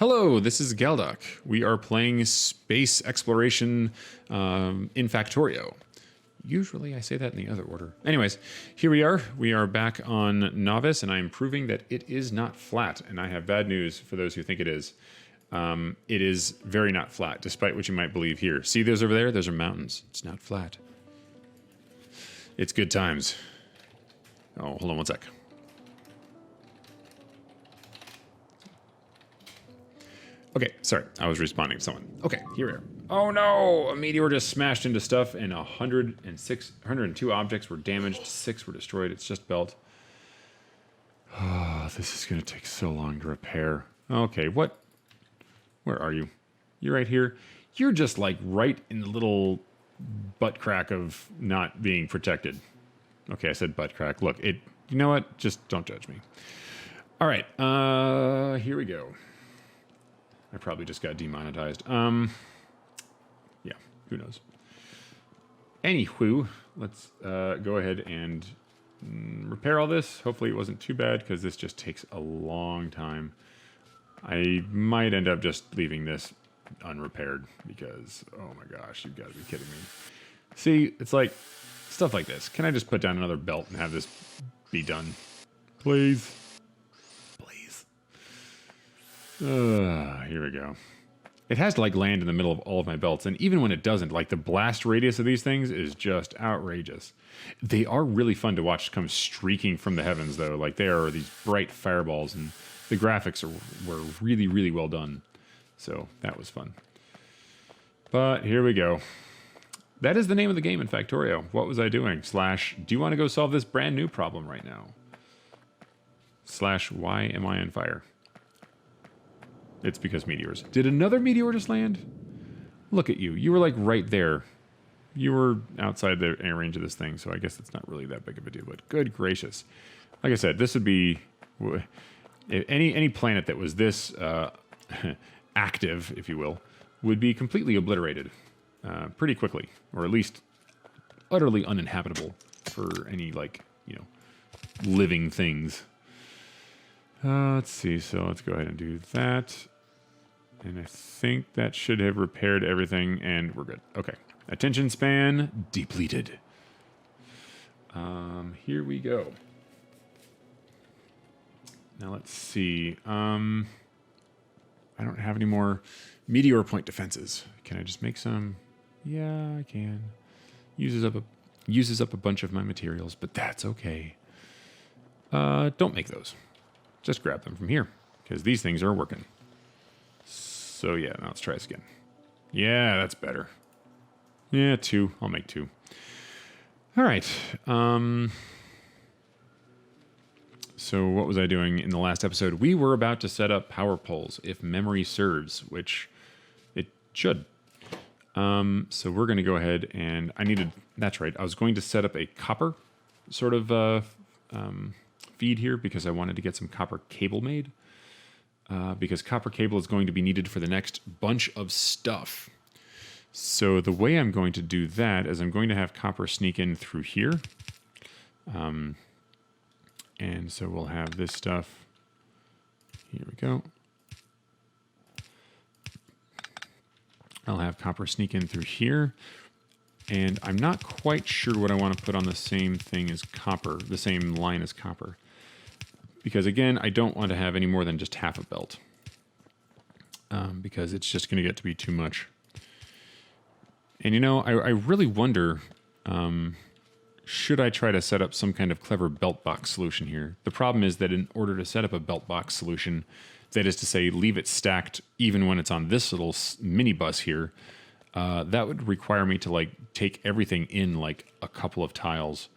Hello, this is Galdoc. We are playing space exploration in Factorio. Usually I say that in the other order. Anyways, here we are. We are back on Novice, and I am proving that it is not flat. And I have bad news for those who think it is. It is very not flat, despite what you might believe here. See those over there? Those are mountains. It's not flat. It's good times. Oh, hold on one sec. Okay, sorry, I was responding to someone. Okay, here we are. Oh no, a meteor just smashed into stuff and 102 objects were damaged, 6 were destroyed. It's just belt. Oh, this is gonna take so long to repair. Okay, what? Where are you? You're right here. You're just like right in the little butt crack of not being protected. Okay, I said butt crack. Look, you know what? Just don't judge me. All right, here we go. I probably just got demonetized. Yeah, who knows? Anywho, let's go ahead and repair all this. Hopefully it wasn't too bad, because this just takes a long time. I might end up just leaving this unrepaired, because, oh my gosh, you've got to be kidding me. See, it's like, stuff like this. Can I just put down another belt and have this be done? Please? Here we go. It has to like land in the middle of all of my belts, and even when it doesn't, like the blast radius of these things is just outrageous. They are really fun to watch come streaking from the heavens, though. Like they are these bright fireballs, and the graphics were really, really well done. So that was fun. But here we go. That is the name of the game in Factorio. What was I doing? Slash, do you want to go solve this brand new problem right now? Slash, why am I on fire? It's because meteors. Did another meteor just land? Look at you. You were like right there. You were outside the air range of this thing, so I guess it's not really that big of a deal, but good gracious. Like I said, this would be... Any planet that was this active, if you will, would be completely obliterated pretty quickly, or at least utterly uninhabitable for any, like, you know, living things. Let's see, so let's go ahead and do that. And I think that should have repaired everything, and we're good. Okay. Attention span depleted. Here we go. Now let's see. I don't have any more meteor point defenses. Can I just make some? Yeah, I can. Uses up a bunch of my materials, but that's okay. Don't make those. Just grab them from here, because these things are working. So yeah, now let's try this again. Yeah, that's better. Yeah, 2. I'll make 2. All right. So what was I doing in the last episode? We were about to set up power poles, if memory serves, which it should. So we're going to go ahead and that's right. I was going to set up a copper sort of feed here, because I wanted to get some copper cable made. Because copper cable is going to be needed for the next bunch of stuff. So the way I'm going to do that is I'm going to have copper sneak in through here. And so we'll have this stuff. Here we go. I'll have copper sneak in through here. And I'm not quite sure what I want to put on the same thing as copper, the same line as copper. Because again, I don't want to have any more than just half a belt. Because it's just going to get to be too much. And you know, I really wonder, should I try to set up some kind of clever belt box solution here? The problem is that in order to set up a belt box solution, that is to say, leave it stacked even when it's on this little mini bus here, that would require me to like take everything in like a couple of tiles.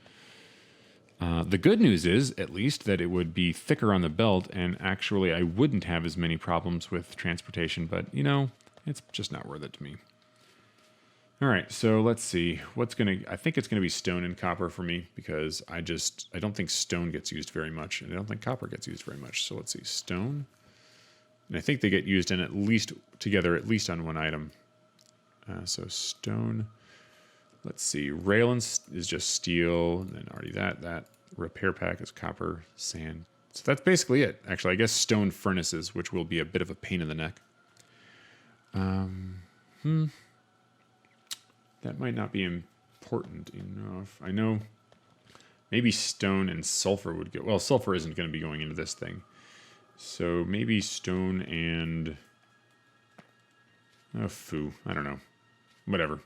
The good news is, at least, that it would be thicker on the belt, and actually I wouldn't have as many problems with transportation, but, you know, it's just not worth it to me. All right, so let's see. I think it's going to be stone and copper for me, because I don't think stone gets used very much, and I don't think copper gets used very much. So let's see, stone. And I think they get used in at least on one item. So stone. Let's see, rail is just steel, and then already that repair pack is copper, sand, So that's basically it. Actually, I guess stone furnaces, which will be a bit of a pain in the neck. That might not be important enough. I know maybe stone and sulfur would go. Well, sulfur isn't going to be going into this thing. So maybe stone and... oh, foo. I don't know. Whatever.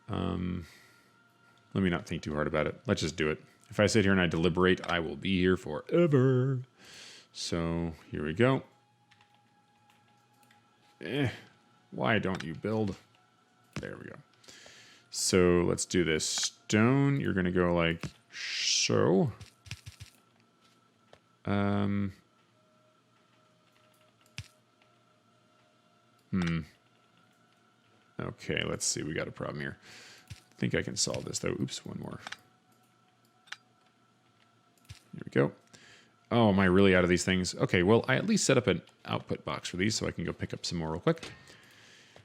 Let me not think too hard about it. Let's just do it. If I sit here and I deliberate, I will be here forever. So here we go. Why don't you build? There we go. So let's do this. Stone, you're going to go like so. Okay, let's see. We got a problem here. I think I can solve this, though. Oops, one more. Here we go. Oh, am I really out of these things? Okay, well, I at least set up an output box for these so I can go pick up some more real quick.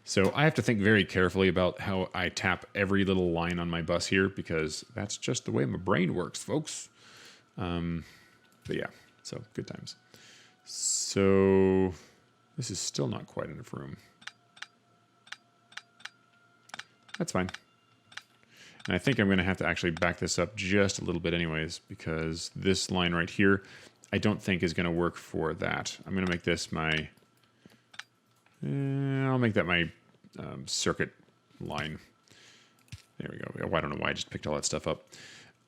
So I have to think very carefully about how I tap every little line on my bus here because that's just the way my brain works, folks. But yeah, so good times. So this is still not quite enough room. That's fine. And I think I'm going to have to actually back this up just a little bit anyways, because this line right here, I don't think is going to work for that. I'm going to make this my... I'll make that my circuit line. There we go. Oh, I don't know why I just picked all that stuff up.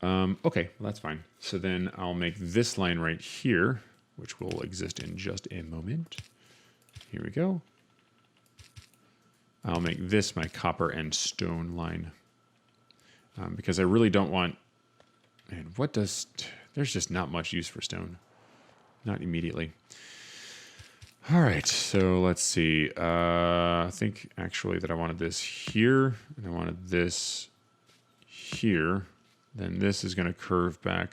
Okay, well, that's fine. So then I'll make this line right here, which will exist in just a moment. Here we go. I'll make this my copper and stone line. Because I really don't want... Man, what does... There's just not much use for stone. Not immediately. All right, so let's see. I think actually that I wanted this here, and I wanted this here. Then this is going to curve back.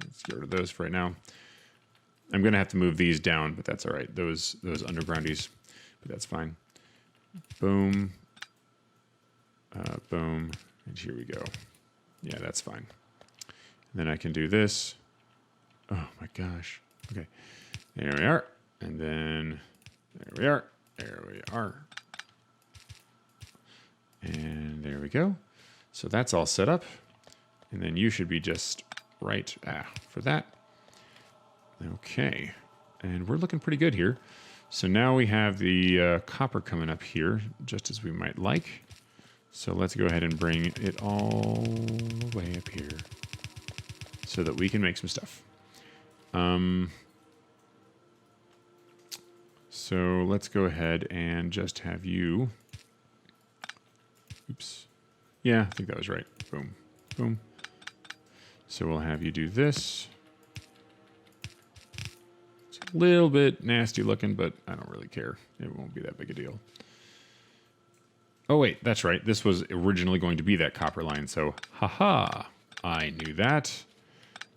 Let's get rid of those for right now. I'm going to have to move these down, but that's all right. Those undergroundies, but that's fine. Boom. Boom. And here we go. Yeah, that's fine. And then I can do this. Oh my gosh. Okay. There we are. And then there we are. There we are. And there we go. So that's all set up. And then you should be just right for that. Okay. And we're looking pretty good here. So now we have the copper coming up here, just as we might like. So let's go ahead and bring it all the way up here so that we can make some stuff. So let's go ahead and just have you... Oops. Yeah, I think that was right. Boom. Boom. So we'll have you do this. It's a little bit nasty looking, but I don't really care. It won't be that big a deal. Oh, wait, that's right. This was originally going to be that copper line, so haha, I knew that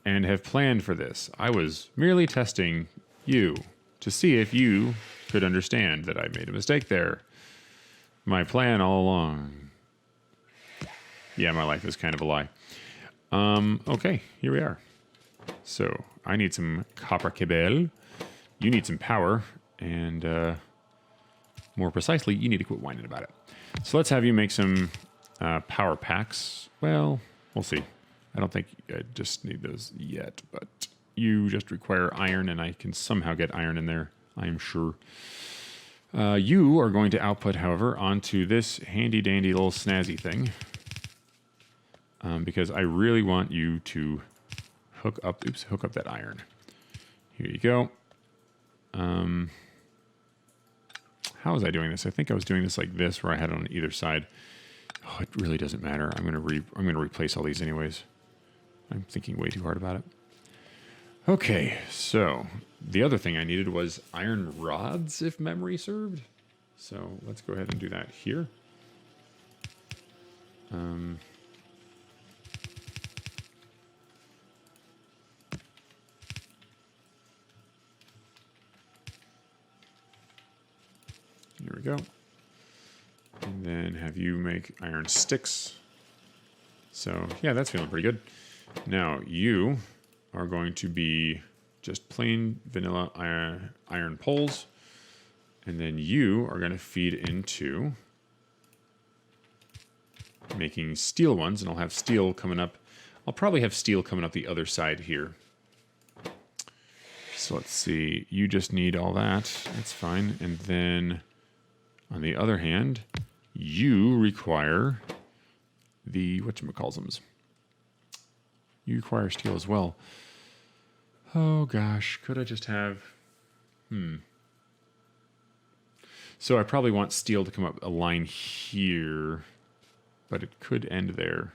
and have planned for this. I was merely testing you to see if you could understand that I made a mistake there. My plan all along. Yeah, my life is kind of a lie. Okay, here we are. So I need some copper cable. You need some power, and more precisely, you need to quit whining about it. So let's have you make some power packs. Well, we'll see. I don't think I just need those yet, but you just require iron, and I can somehow get iron in there, I am sure. You are going to output, however, onto this handy-dandy little snazzy thing, because I really want you to hook up that iron. Here you go. How was I doing this? I think I was doing this like this, where I had it on either side. Oh, it really doesn't matter. I'm gonna replace all these anyways. I'm thinking way too hard about it. Okay, so the other thing I needed was iron rods, if memory served. So let's go ahead and do that here. Here we go. And then have you make iron sticks. So yeah, that's feeling pretty good. Now you are going to be just plain vanilla iron poles. And then you are going to feed into making steel ones, and I'll have steel coming up. I'll probably have steel coming up the other side here. So let's see. You just need all that. That's fine. And then on the other hand, you require the whatchamacallsums. You require steel as well. Oh gosh, could I just have... So I probably want steel to come up a line here, but it could end there.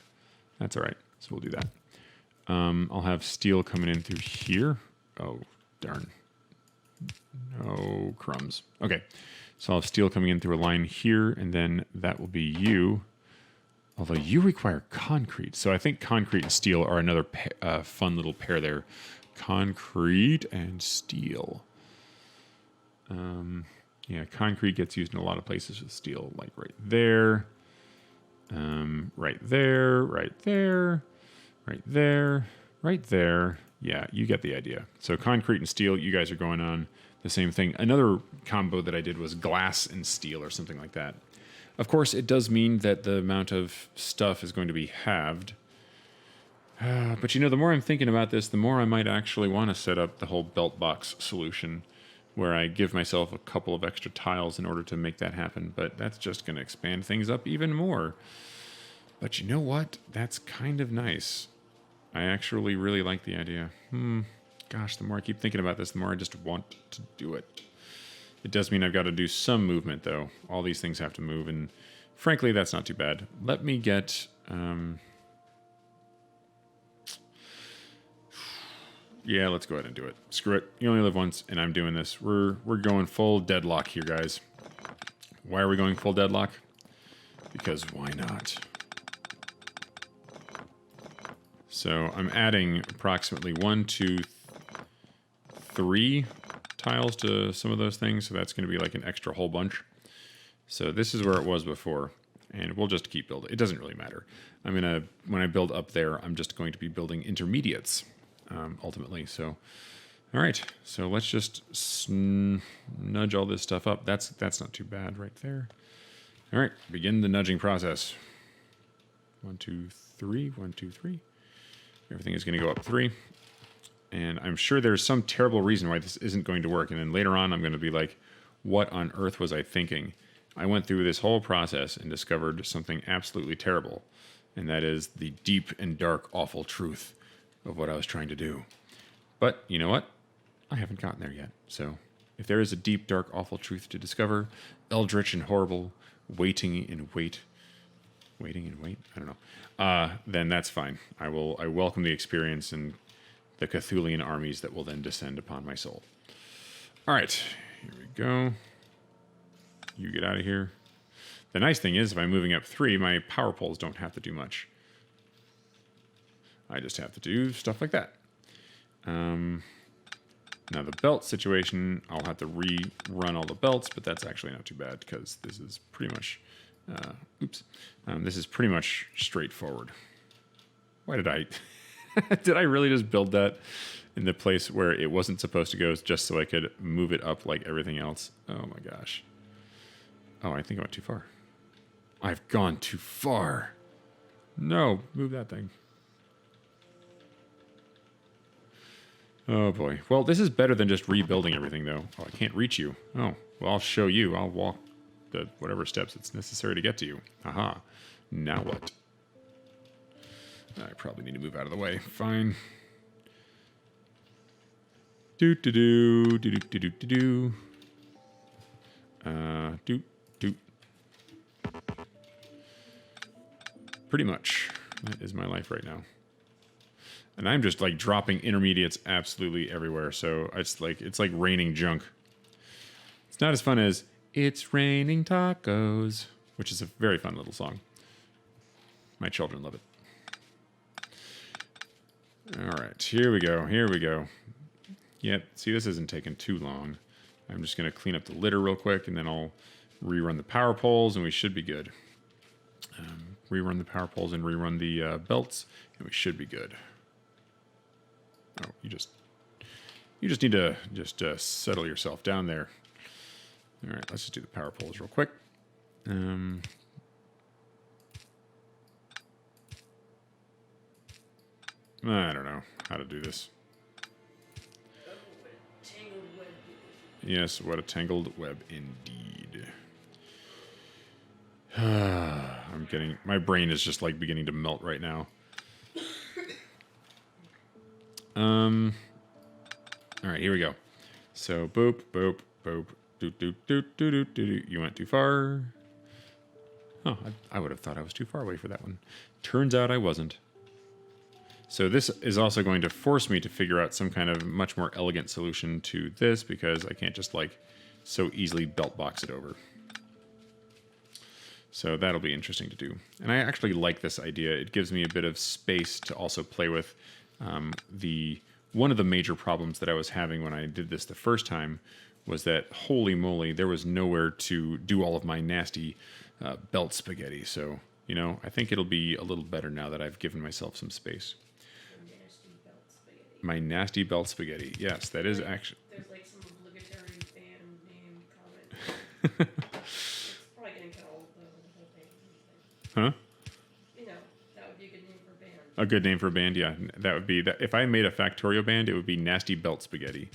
That's all right. So we'll do that. I'll have steel coming in through here. Oh, darn. No crumbs. Okay. So I'll have steel coming in through a line here, and then that will be you. Although you require concrete. So I think concrete and steel are another fun little pair there. Concrete and steel. Yeah, concrete gets used in a lot of places with steel, like right there, right there, right there, right there, right there. Yeah, you get the idea. So concrete and steel, you guys are going on the same thing. Another combo that I did was glass and steel or something like that. Of course, it does mean that the amount of stuff is going to be halved. But you know, the more I'm thinking about this, the more I might actually want to set up the whole belt box solution, where I give myself a couple of extra tiles in order to make that happen. But that's just going to expand things up even more. But you know what? That's kind of nice. I actually really like the idea. Gosh, the more I keep thinking about this, the more I just want to do it. It does mean I've got to do some movement, though. All these things have to move, and frankly, that's not too bad. Let me get... Yeah, let's go ahead and do it. Screw it. You only live once, and I'm doing this. We're going full deadlock here, guys. Why are we going full deadlock? Because why not? So I'm adding approximately 1, 2, 3 tiles to some of those things, so that's going to be like an extra whole bunch. So this is where it was before, and we'll just keep building. It doesn't really matter. When I build up there, I'm just going to be building intermediates. Ultimately. So, all right. So let's just nudge all this stuff up. That's not too bad right there. All right. Begin the nudging process. 1, 2, 3. 1, 2, 3. Everything is going to go up 3. And I'm sure there's some terrible reason why this isn't going to work. And then later on, I'm going to be like, what on earth was I thinking? I went through this whole process and discovered something absolutely terrible. And that is the deep and dark, awful truth of what I was trying to do. But you know what? I haven't gotten there yet. So if there is a deep, dark, awful truth to discover, eldritch and horrible, waiting in wait, I don't know. Then that's fine. I welcome the experience and the Cthulian armies that will then descend upon my soul. All right, here we go. You get out of here. The nice thing is, if I'm moving up 3, my power poles don't have to do much. I just have to do stuff like that. Now the belt situation, I'll have to rerun all the belts, but that's actually not too bad because this is pretty much, this is pretty much straightforward. Why did I, did I really just build that in the place where it wasn't supposed to go just so I could move it up like everything else? Oh my gosh. Oh, I think I went too far. I've gone too far. No, move that thing. Oh boy. Well, this is better than just rebuilding everything, though. Oh, I can't reach you. Oh, well, I'll show you. I'll walk the whatever steps it's necessary to get to you. Aha. Now what? I probably need to move out of the way. Fine. Do-do-do. Do-do-do-do-do. Do-do. Pretty much. That is my life right now. And I'm just like dropping intermediates absolutely everywhere. So it's like raining junk. It's not as fun as It's Raining Tacos, which is a very fun little song. My children love it. All right, here we go. Here we go. Yep. See, this isn't taking too long. I'm just going to clean up the litter real quick, and then I'll rerun the power poles, and we should be good. Rerun the power poles and rerun the belts, and we should be good. Oh, you just need to just settle yourself down there. All right, let's just do the power poles real quick. I don't know how to do this. Yes, what a tangled web indeed. My brain is just like beginning to melt right now. All right, here we go. So boop, boop, boop, doot, doot, doot, doot, doot, doot. You went too far. Oh, I would have thought I was too far away for that one. Turns out I wasn't. So this is also going to force me to figure out some kind of much more elegant solution to this, because I can't just like so easily belt box it over. So that'll be interesting to do. And I actually like this idea. It gives me a bit of space to also play with. One of the major problems that I was having when I did this the first time was that, holy moly, there was nowhere to do all of my nasty belt spaghetti. So, you know, I think it'll be a little better now that I've given myself some space. Nasty belt spaghetti. My nasty belt spaghetti. Yes, that is actually... There's like some obligatory band name comment. It's probably going to cut all the whole thing. Huh? You know, that would be a good name for a band. A good name for a band, yeah. That would be... If I made a Factorio band, it would be Nasty Belt Spaghetti.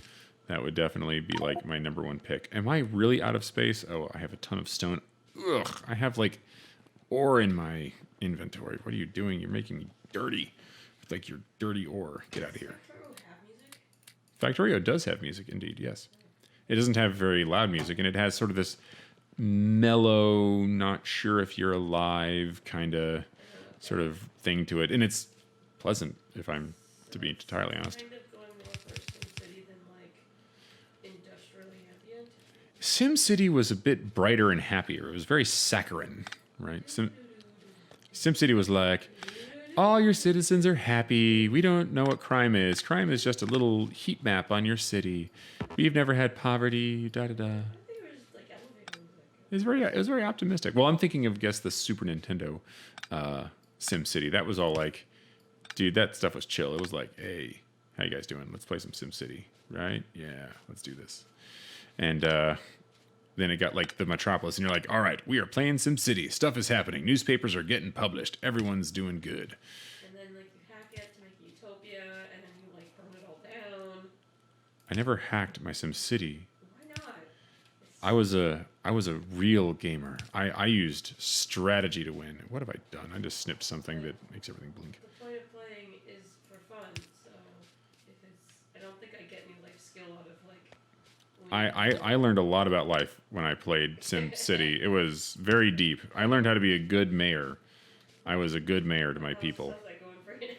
That would definitely be like my #1 pick. Am I really out of space? Oh, I have a ton of stone. Ugh, I have like ore in my inventory. What are you doing? You're making me dirty. It's like your dirty ore. Get out of here. Factorio have music? Factorio does have music, indeed, yes. It doesn't have very loud music, and it has sort of this mellow, not sure if you're alive kind of sort of thing to it. And it's pleasant, if I'm to be entirely honest. Kind of going more for SimCity than like industrially ambient. SimCity was a bit brighter and happier. It was very saccharine, right? SimCity was like, all your citizens are happy. We don't know what crime is. Crime is just a little heat map on your city. We've never had poverty, da-da-da. I think it was just like elevator music. It was very optimistic. Well, I'm thinking of, guess, the Super Nintendo SimCity. That was all like, dude, that stuff was chill. It was like, hey, how you guys doing? Let's play some SimCity, right? Yeah, let's do this. And then it got like the Metropolis, and you're like, all right, we are playing SimCity. Stuff is happening. Newspapers are getting published. Everyone's doing good. And then like you hack it to make Utopia, and then you like burn it all down. I never hacked my SimCity. Why not? I was a real gamer. I used strategy to win. What have I done? I just snipped something that makes everything blink. The point of playing is for fun, so if it's, I don't think I get any life skill out of like. I learned a lot about life when I played SimCity. It was very deep. I learned how to be a good mayor. I was a good mayor to my people. Sounds like going for it.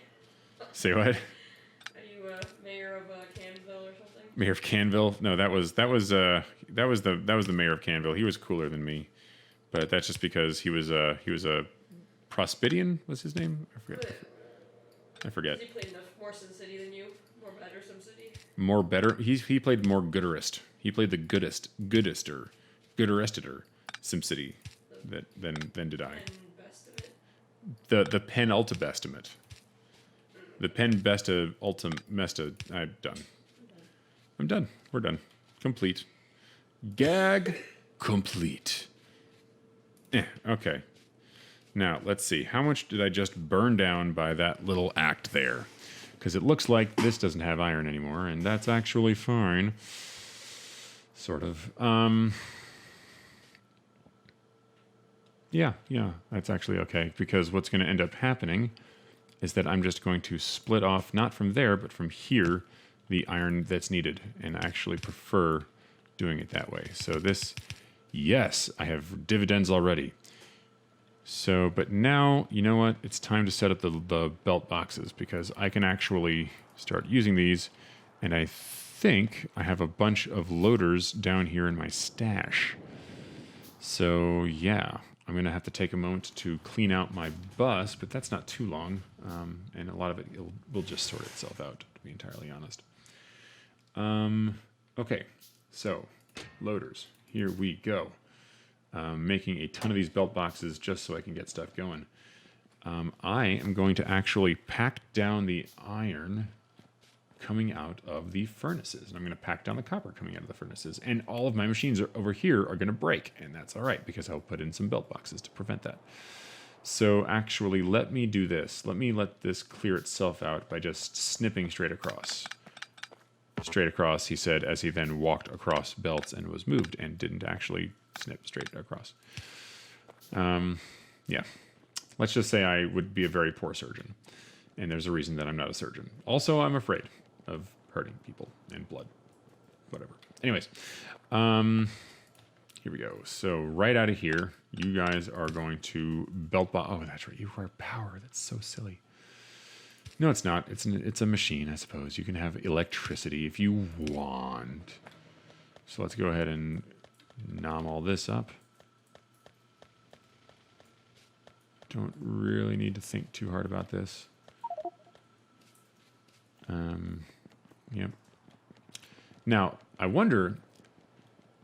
Say what? Are you mayor of Cansville or something? Mayor of Canville? No, that was the mayor of Canville. He was cooler than me, but that's just because he was a Prospidian was his name. I forget. He played enough more SimCity than you. More better SimCity. More better. He played more gooderist. He played the goodester SimCity than did I. And best of it. The penultimate. The pen besta ultimesta. I'm done. We're done. Complete. Gag complete. Okay. Now, let's see. How much did I just burn down by that little act there? Because it looks like this doesn't have iron anymore, and that's actually fine. Sort of. Yeah, that's actually okay. Because what's going to end up happening is that I'm just going to split off, not from there, but from here, the iron that's needed, and I actually prefer doing it that way. So this, yes, I have dividends already. So, but now, you know what? It's time to set up the belt boxes, because I can actually start using these, and I think I have a bunch of loaders down here in my stash. So, yeah, I'm going to have to take a moment to clean out my bus, but that's not too long, and a lot of it will just sort itself out, to be entirely honest. Okay, so loaders, here we go. Making a ton of these belt boxes just so I can get stuff going. I am going to actually pack down the iron coming out of the furnaces. And I'm going to pack down the copper coming out of the furnaces. And all of my machines over here are going to break. And that's all right, because I'll put in some belt boxes to prevent that. So actually, let me do this. Let me let this clear itself out by just snipping straight across. Straight across, he said, as he then walked across belts and was moved and didn't actually snip straight across. Yeah. Let's just say I would be a very poor surgeon. And there's a reason that I'm not a surgeon. Also, I'm afraid of hurting people and blood. Whatever. Anyways, here we go. So right out of here, you guys are going to belt box. Oh, that's right. You require power. That's so silly. No, it's not. It's a machine, I suppose. You can have electricity if you want. So let's go ahead and nom all this up. Don't really need to think too hard about this. Yep. Now, I wonder,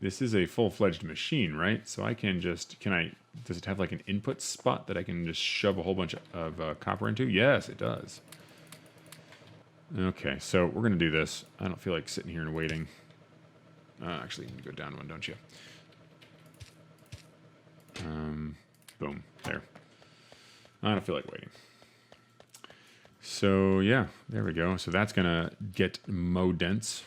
this is a full-fledged machine, right? So I can just, does it have like an input spot that I can just shove a whole bunch of copper into? Yes, it does. Okay, so we're going to do this. I don't feel like sitting here and waiting. Actually, you can go down one, don't you? Boom, there. I don't feel like waiting. So yeah, there we go. So that's gonna get mo dense.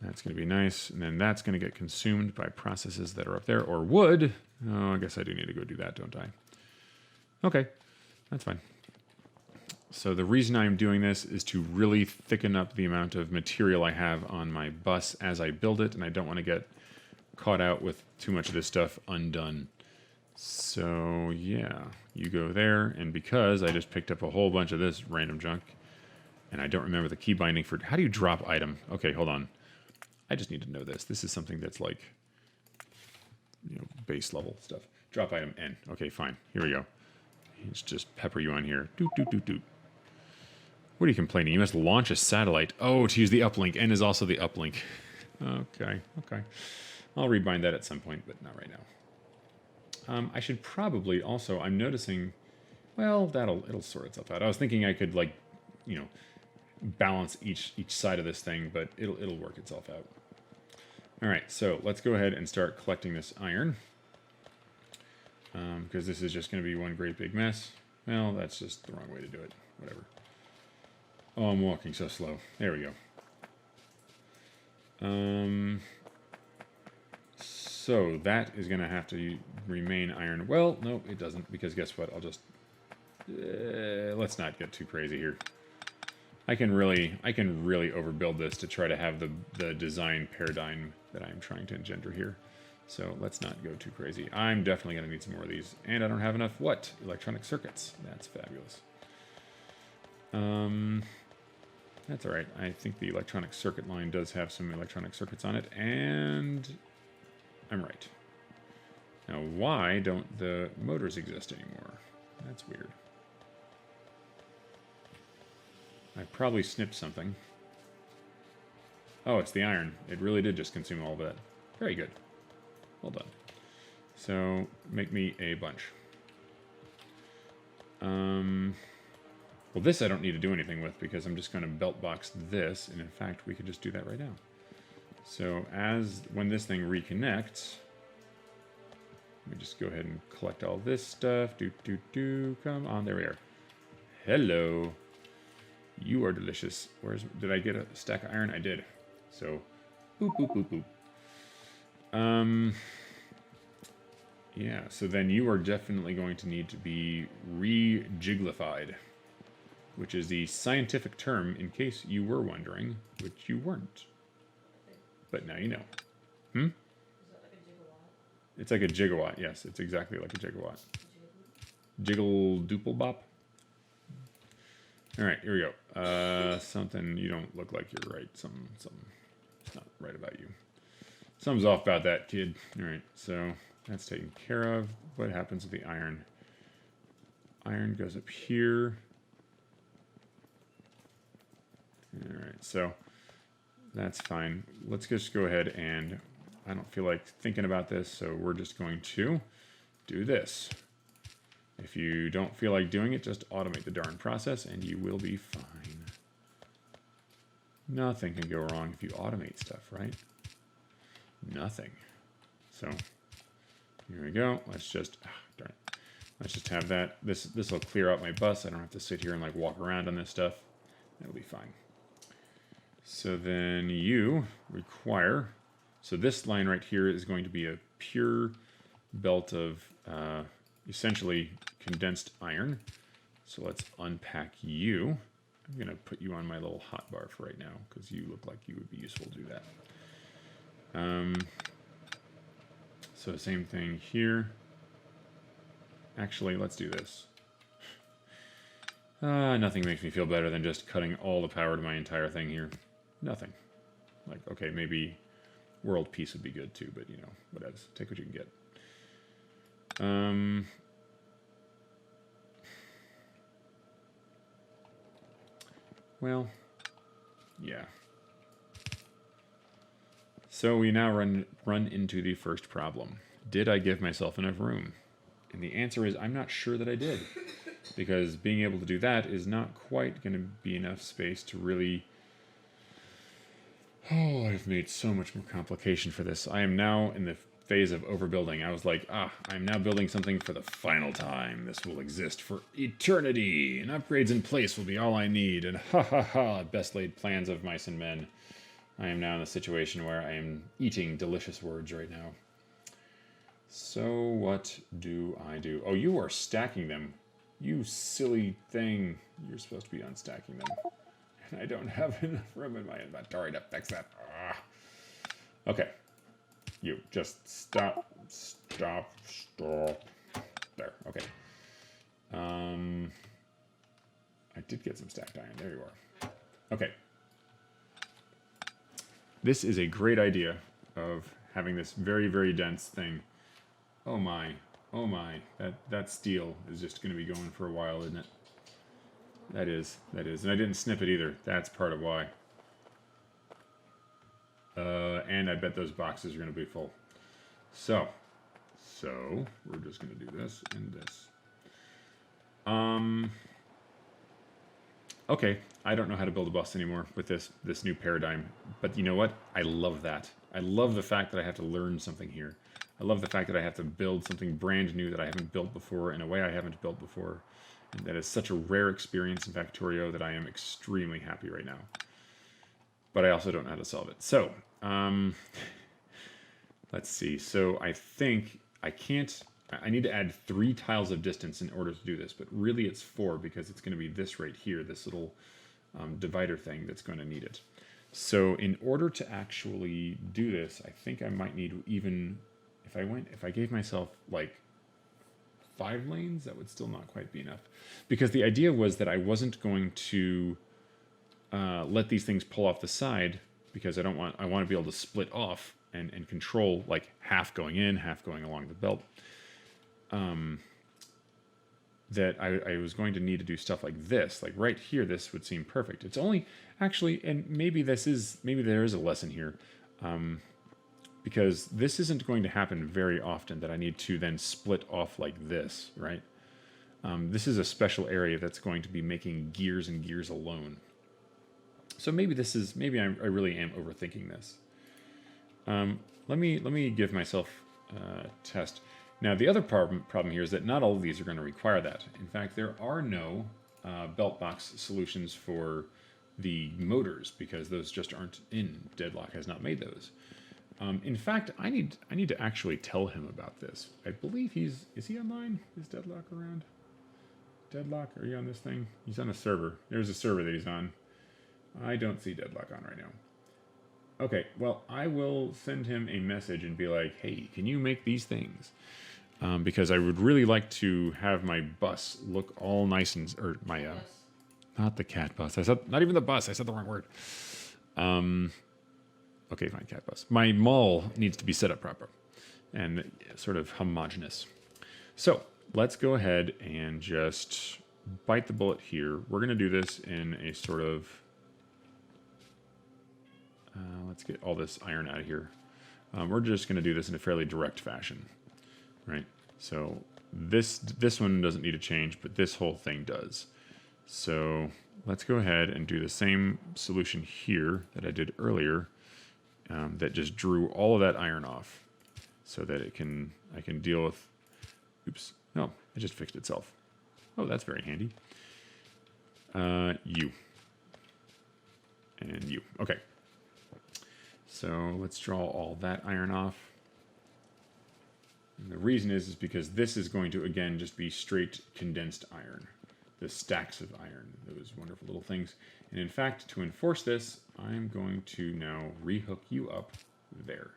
That's gonna be nice, and then that's gonna get consumed by processes that are up there, or would. Oh, I guess I do need to go do that, don't I? Okay, that's fine. So the reason I'm doing this is to really thicken up the amount of material I have on my bus as I build it, and I don't want to get caught out with too much of this stuff undone. So yeah, you go there, and because I just picked up a whole bunch of this random junk, and I don't remember the key binding for, how do you drop item? Okay, hold on. I just need to know this. This is something that's like, base level stuff. Drop item N. Okay, fine. Here we go. Let's just pepper you on here. Doot, doot, doot, doot. What are you complaining? You must launch a satellite. Oh, to use the uplink. N is also the uplink. Okay. I'll rebind that at some point, but not right now. I should probably also, I'm noticing, well, it'll sort itself out. I was thinking I could balance each side of this thing, but it'll work itself out. All right, so let's go ahead and start collecting this iron. Because this is just going to be one great big mess. Well, that's just the wrong way to do it. Whatever. Oh, I'm walking so slow. There we go. So that is going to have to remain iron. Well, no, it doesn't, because guess what? I'll just... let's not get too crazy here. I can really overbuild this to try to have the design paradigm that I'm trying to engender here. So let's not go too crazy. I'm definitely going to need some more of these. And I don't have enough, what? Electronic circuits. That's fabulous. That's all right. I think the electronic circuit line does have some electronic circuits on it, and I'm right. Now, why don't the motors exist anymore? That's weird. I probably snipped something. Oh, it's the iron. It really did just consume all of that. Very good. Well done. So, make me a bunch. Well, this I don't need to do anything with because I'm just going to belt box this, and in fact, we could just do that right now. So, when this thing reconnects, let me just go ahead and collect all this stuff. Come on, there we are. Hello. You are delicious. Did I get a stack of iron? I did. So, boop, boop, boop, boop. Yeah, so then you are definitely going to need to be re-jiglified, which is the scientific term in case you were wondering, which you weren't. But now you know. Is that like a gigawatt? It's like a gigawatt, yes. It's exactly like a gigawatt. Jiggle doople bop. All right, here we go. Something, you don't look like you're right. Something, it's not right about you. Something's off about that, kid. All right, so that's taken care of. What happens with the iron? Iron goes up here. All right, so that's fine. Let's just go ahead and, I don't feel like thinking about this, so we're just going to do this. If you don't feel like doing it, just automate the darn process and you will be fine. Nothing can go wrong if you automate stuff, right? Nothing. So here we go. Let's just, darn it. Let's just have that. This will clear out my bus. I don't have to sit here and like walk around on this stuff. It'll be fine. So then you require, so this line right here is going to be a pure belt of essentially condensed iron. So let's unpack you. I'm going to put you on my little hotbar for right now because you look like you would be useful to do that. So same thing here. Actually, let's do this. Nothing makes me feel better than just cutting all the power to my entire thing here. Nothing. Like, okay, maybe world peace would be good too, but you know, whatever. Take what you can get. Well, yeah. So we now run into the first problem. Did I give myself enough room? And the answer is I'm not sure that I did. Because being able to do that is not quite going to be enough space to really... Oh, I've made so much more complication for this. I am now in the phase of overbuilding. I was like, I'm now building something for the final time. This will exist for eternity, and upgrades in place will be all I need. And ha ha ha, best laid plans of mice and men. I am now in a situation where I am eating delicious words right now. So what do I do? Oh, you are stacking them. You silly thing. You're supposed to be unstacking them. And I don't have enough room in my inventory to fix that. Okay. You just stop. There, okay. I did get some stacked iron. There you are. Okay. This is a great idea of having this very, very dense thing. Oh my. Oh my. That steel is just going to be going for a while, isn't it? That is. And I didn't snip it either. That's part of why. And I bet those boxes are going to be full. So we're just going to do this and this. Okay, I don't know how to build a bus anymore with this new paradigm. But you know what? I love that. I love the fact that I have to learn something here. I love the fact that I have to build something brand new that I haven't built before in a way I haven't built before. And that is such a rare experience in Factorio that I am extremely happy right now. But I also don't know how to solve it. So, let's see. So I think I need to add 3 tiles of distance in order to do this. But really it's 4 because it's going to be this right here, this little divider thing that's going to need it. So in order to actually do this, I think I might need even, if I gave myself like 5 lanes, that would still not quite be enough. Because the idea was that I wasn't going to let these things pull off the side because I want to be able to split off and control like half going in, half going along the belt. That I was going to need to do stuff like this. Like right here, this would seem perfect. It's only actually, and maybe there is a lesson here. Because this isn't going to happen very often that I need to then split off like this, right? This is a special area that's going to be making gears and gears alone. So maybe I really am overthinking this. Let me give myself a test. Now the other problem here is that not all of these are going to require that. In fact, there are no belt box solutions for the motors because those just aren't in. Deadlock has not made those. In fact, I need to actually tell him about this. I believe is he online? Is Deadlock around? Deadlock, are you on this thing? He's on a server. There's a server that he's on. I don't see Deadlock on right now. Okay, well, I will send him a message and be like, hey, can you make these things? Because I would really like to have my bus look all nice and, or my, not the cat bus. I said, not even the bus. I said the wrong word. Okay, fine, cat bus. My mall needs to be set up proper and sort of homogeneous. So let's go ahead and just bite the bullet here. We're going to do this in a sort of, let's get all this iron out of here. We're just going to do this in a fairly direct fashion, right? So this one doesn't need to change, but this whole thing does. So let's go ahead and do the same solution here that I did earlier, that just drew all of that iron off, so that I can deal with. Oops, no, it just fixed itself. Oh, that's very handy. You and you. Okay. So let's draw all that iron off. And the reason is because this is going to, again, just be straight condensed iron. The stacks of iron, those wonderful little things. And in fact, to enforce this, I'm going to now rehook you up there.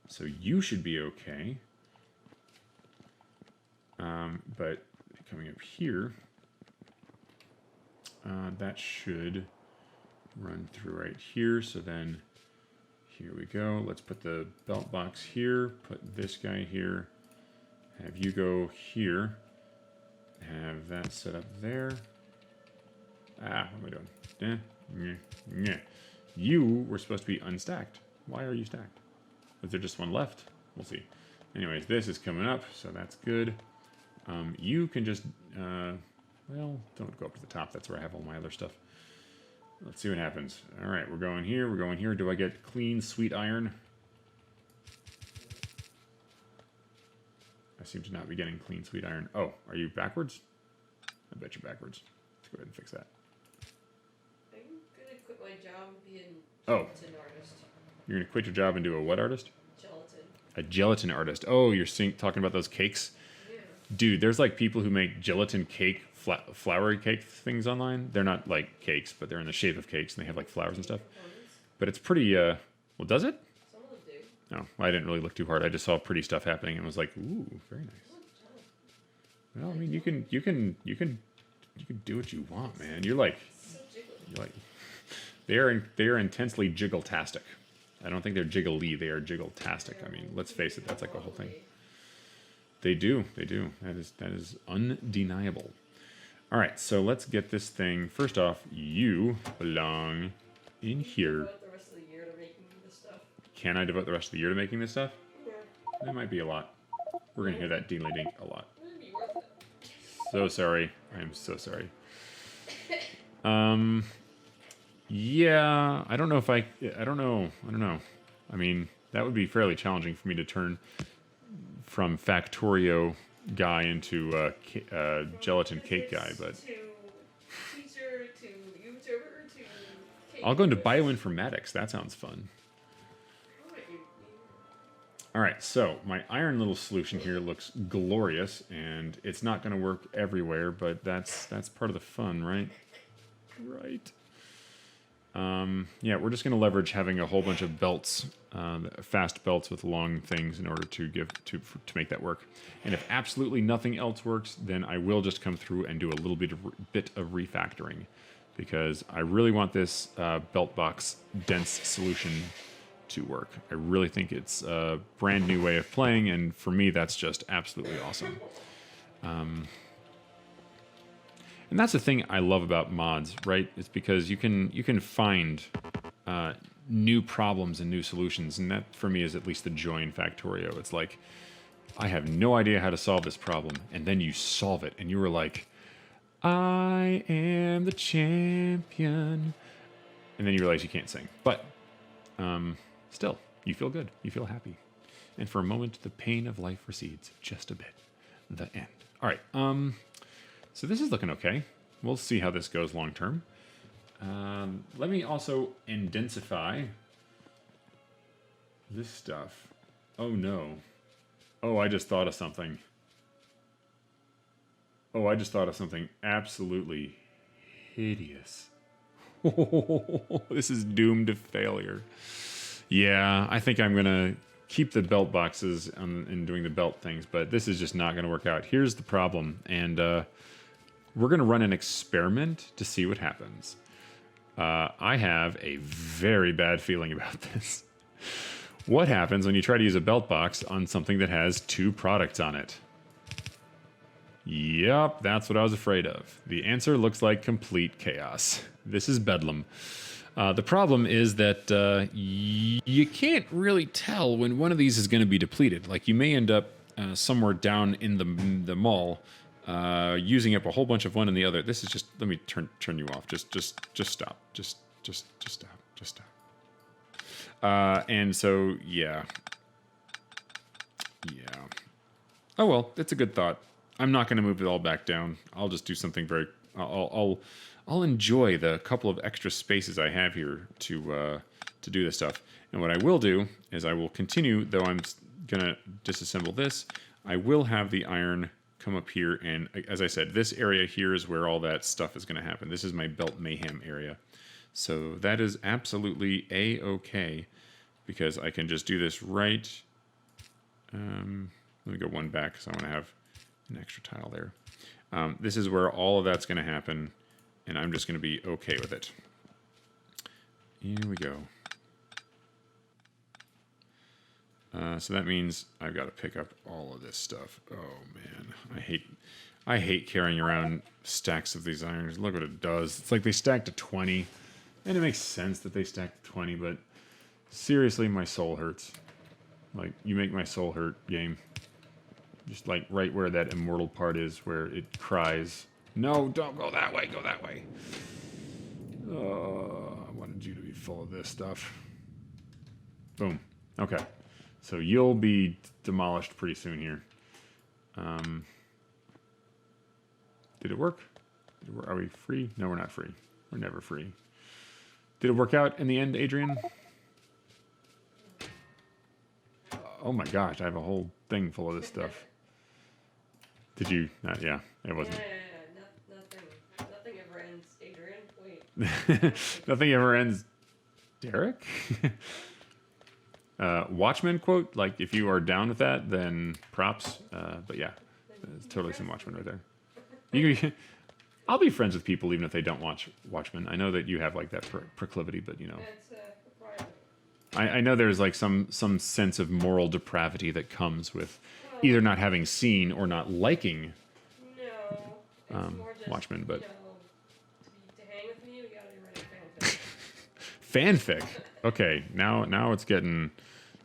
So you should be okay. But coming up here, that should run through right here. So then here we go. Let's put the belt box here, put this guy here, have you go here, have that set up there. Ah, what am I doing? You were supposed to be unstacked. Why are you stacked? Is there just one left? We'll see. Anyways, this is coming up, so that's good. You can just, well, don't go up to the top. That's where I have all my other stuff. Let's see what happens. All right, we're going here. We're going here. Do I get clean, sweet iron? I seem to not be getting clean, sweet iron. Oh, are you backwards? I bet you're backwards. Let's go ahead and fix that. I'm gonna quit my job and be an gelatin artist. You're going to quit your job and do a what artist? Gelatin. A gelatin artist. Oh, you're talking about those cakes? Yeah. Dude, there's like people who make gelatin cake, floury cake things online. They're not like cakes, but they're in the shape of cakes, and they have like flowers and stuff. But it's pretty, well, does it? Some of them do. No, I didn't really look too hard. I just saw pretty stuff happening and was like, ooh, very nice. Well, I mean, you can do what you want, man. You're like, they are intensely jiggle-tastic. I don't think they're jiggly, they are jiggle-tastic. I mean, let's face it, that's like a whole thing. They do. That is undeniable. All right, so let's get this thing. First off, you belong in here. Devote the rest of the year to making this stuff. Can I devote the rest of the year to making this stuff? Yeah. That might be a lot. We're gonna hear that dingly-dink a lot. It'd be worth it. So sorry. I am so sorry. Yeah, I don't know. I mean, that would be fairly challenging for me to turn from Factorio guy into gelatin cake guy, but To teacher, to YouTuber, to cake. I'll go into bioinformatics. That sounds fun. All right, so my iron little solution here looks glorious, and it's not going to work everywhere, but that's part of the fun, right? Right. Yeah, we're just going to leverage having a whole bunch of belts, fast belts with long things in order to make that work. And if absolutely nothing else works, then I will just come through and do a little bit of refactoring, because I really want this belt box dense solution to work. I really think it's a brand new way of playing, and for me, that's just absolutely awesome. And that's the thing I love about mods, right? It's because you can find new problems and new solutions, and that for me is at least the joy in Factorio. It's like, I have no idea how to solve this problem, and then you solve it, and you were like, I am the champion. And then you realize you can't sing. But still, you feel good. You feel happy. And for a moment, the pain of life recedes just a bit. The end. All right. So this is looking okay. We'll see how this goes long term. Let me also indensify this stuff. Oh no. Oh, I just thought of something. Oh, I just thought of something absolutely hideous. This is doomed to failure. Yeah, I think I'm going to keep the belt boxes and doing the belt things, but this is just not going to work out. Here's the problem, and we're going to run an experiment to see what happens. I have a very bad feeling about this. What happens when you try to use a belt box on something that has two products on it? Yep, that's what I was afraid of. The answer looks like complete chaos. This is bedlam. The problem is that you can't really tell when one of these is going to be depleted. Like, you may end up somewhere down in the mall, using up a whole bunch of one and the other. This is just, let me turn you off. Just stop. Just stop. Just stop. And so, yeah. Oh well, it's a good thought. I'm not going to move it all back down. I'll just do something very. I'll enjoy the couple of extra spaces I have here to do this stuff. And what I will do is I will continue, though I'm gonna disassemble this. I will have the iron come up here, and as I said, this area here is where all that stuff is going to happen. This is my belt mayhem area, so that is absolutely a-okay because I can just do this right. Let me go one back because I want to have an extra tile there. This is where all of that's going to happen, and I'm just going to be okay with it. Here we go. So that means I've got to pick up all of this stuff. Oh man, I hate carrying around stacks of these irons. Look what it does. It's like they stack to 20, and it makes sense that they stack to 20, but seriously, my soul hurts. Like, you make my soul hurt, game. Just like right where that immortal part is, where it cries, "No, don't go that way, go that way." I wanted you to be full of this stuff. Boom. Okay. So you'll be demolished pretty soon here. Did it work? Are we free? No, we're not free. We're never free. Did it work out in the end, Adrian? Oh my gosh, I have a whole thing full of this stuff. Did you? Not, yeah, it wasn't. Yeah. Nothing ever ends, Adrian. Wait. Nothing ever ends, Derek? Watchmen quote, like, if you are down with that, then props. But yeah, it's totally some Watchmen right there. I'll be friends with people even if they don't watch Watchmen. I know that you have like that proclivity, but you know. I know there's like some sense of moral depravity that comes with either not having seen or not liking Watchmen, but to hang with me, we gotta be writing fanfic. fanfic. Okay, now it's getting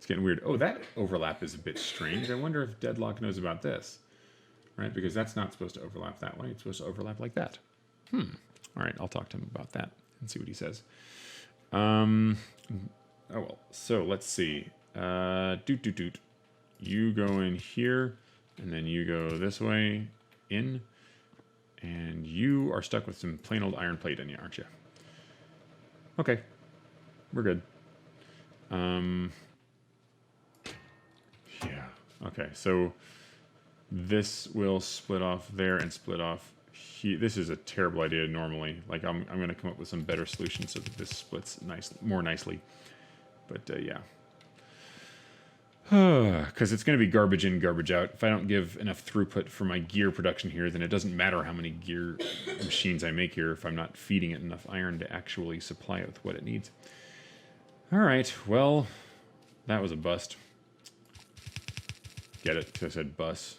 weird. Oh, that overlap is a bit strange. I wonder if Deadlock knows about this, right? Because that's not supposed to overlap that way. It's supposed to overlap like that. All right, I'll talk to him about that and see what he says. Oh well, so let's see. Doot. You go in here, and then you go this way in, and you are stuck with some plain old iron plate in you, aren't you? Okay, we're good. Yeah. Okay, so this will split off there and split off here. This is a terrible idea normally. Like I'm going to come up with some better solutions so that this splits more nicely. But yeah. Because it's going to be garbage in, garbage out. If I don't give enough throughput for my gear production here, then it doesn't matter how many gear machines I make here if I'm not feeding it enough iron to actually supply it with what it needs. All right, well, that was a bust. Get it? Because I said bus.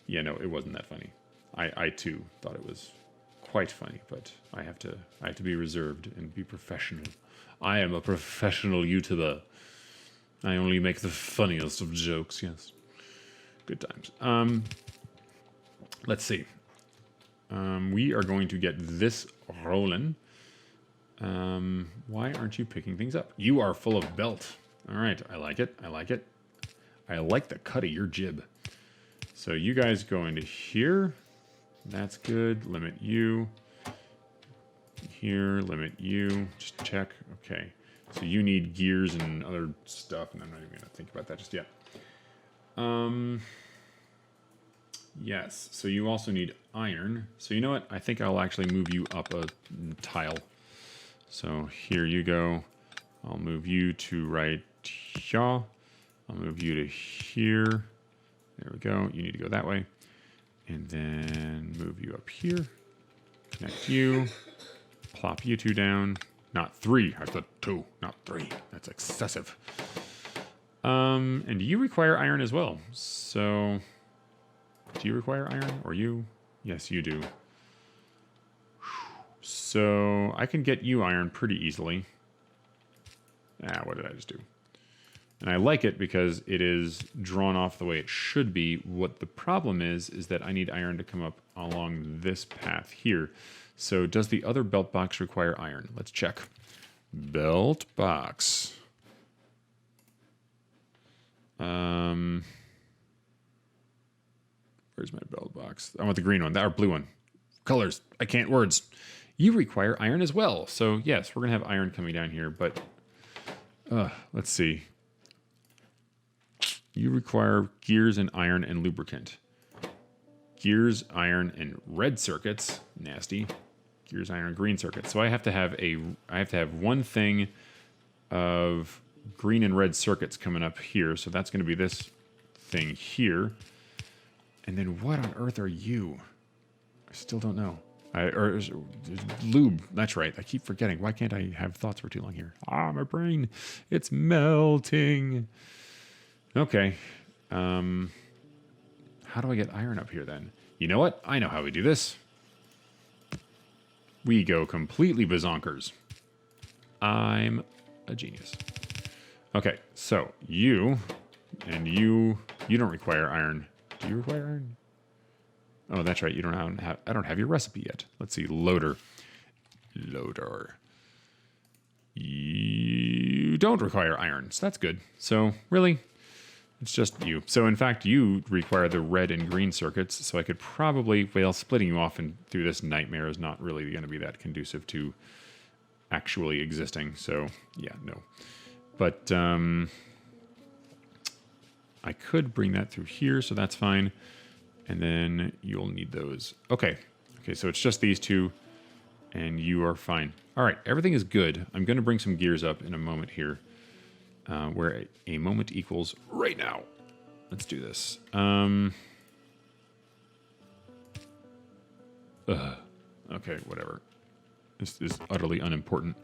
Yeah, no, it wasn't that funny. I too thought it was quite funny, but I have to be reserved and be professional. I am a professional YouTuber. I only make the funniest of jokes, yes. Good times. Let's see. We are going to get this rolling. Why aren't you picking things up? You are full of belt. All right, I like it. I like it. I like the cut of your jib. So you guys go into here. That's good. Limit you. Here, limit you. Just check. Okay. So you need gears and other stuff, and I'm not even going to think about that just yet. Yes. So you also need iron. So you know what? I think I'll actually move you up a tile. So here you go. I'll move you to right here. I'll move you to here. There we go. You need to go that way. And then move you up here. Connect you. Plop you two down. Not three. I said two, not three. That's excessive. And you require iron as well. So, do you require iron? Or you? Yes, you do. So, I can get you iron pretty easily. What did I just do? And I like it because it is drawn off the way it should be. What the problem is that I need iron to come up along this path here. So does the other belt box require iron? Let's check. Belt box. Where's my belt box? I want the green one, or blue one. Colors. I can't words. You require iron as well. So yes, we're going to have iron coming down here, but let's see. You require gears and iron and lubricant. Gears, iron, and red circuits. Nasty. Gears, iron, green circuits. So I have to have one thing of green and red circuits coming up here. So that's going to be this thing here. And then what on earth are you? I still don't know. Lube. That's right. I keep forgetting. Why can't I have thoughts for too long here? My brain. It's melting. Okay. How do I get iron up here then? You know what? I know how we do this. We go completely bazonkers. I'm a genius. Okay, so you don't require iron. Do you require iron? Oh, that's right. I don't have your recipe yet. Let's see. Loader. You don't require iron, so that's good. So really, it's just you. So in fact, you require the red and green circuits. So I could probably, well, splitting you off and through this nightmare is not really going to be that conducive to actually existing. So yeah, no. But I could bring that through here, so that's fine. And then you'll need those. Okay, so it's just these two, and you are fine. All right, everything is good. I'm going to bring some gears up in a moment here, where a moment equals right now. Let's do this. Okay, whatever. This is utterly unimportant.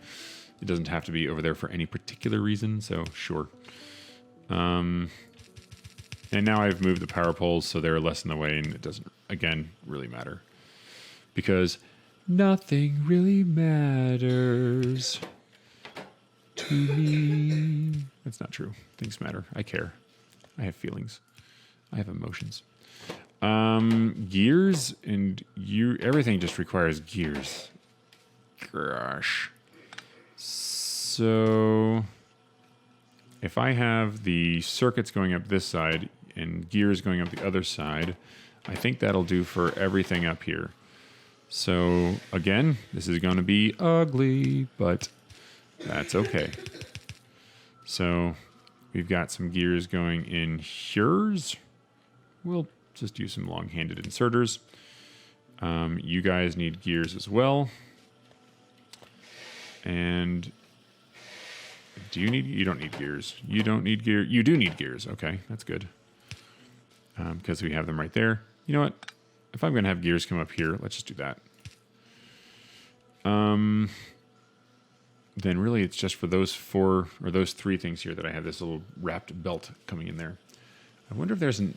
It doesn't have to be over there for any particular reason, so sure. And now I've moved the power poles so they're less in the way, and it doesn't, again, really matter. Because nothing really matters to me. That's not true. Things matter. I care. I have feelings. I have emotions. Gears, and everything just requires gears. Gosh. So if I have the circuits going up this side and gears going up the other side, I think that'll do for everything up here. So again, this is going to be ugly, but that's okay. So we've got some gears going in here's. We'll just use some long-handed inserters. You guys need gears as well. And you don't need gears. You don't need gear. You do need gears. Okay, that's good. Because we have them right there. You know what? If I'm going to have gears come up here, let's just do that. Then really it's just for those those three things here that I have this little wrapped belt coming in there. I wonder if there's a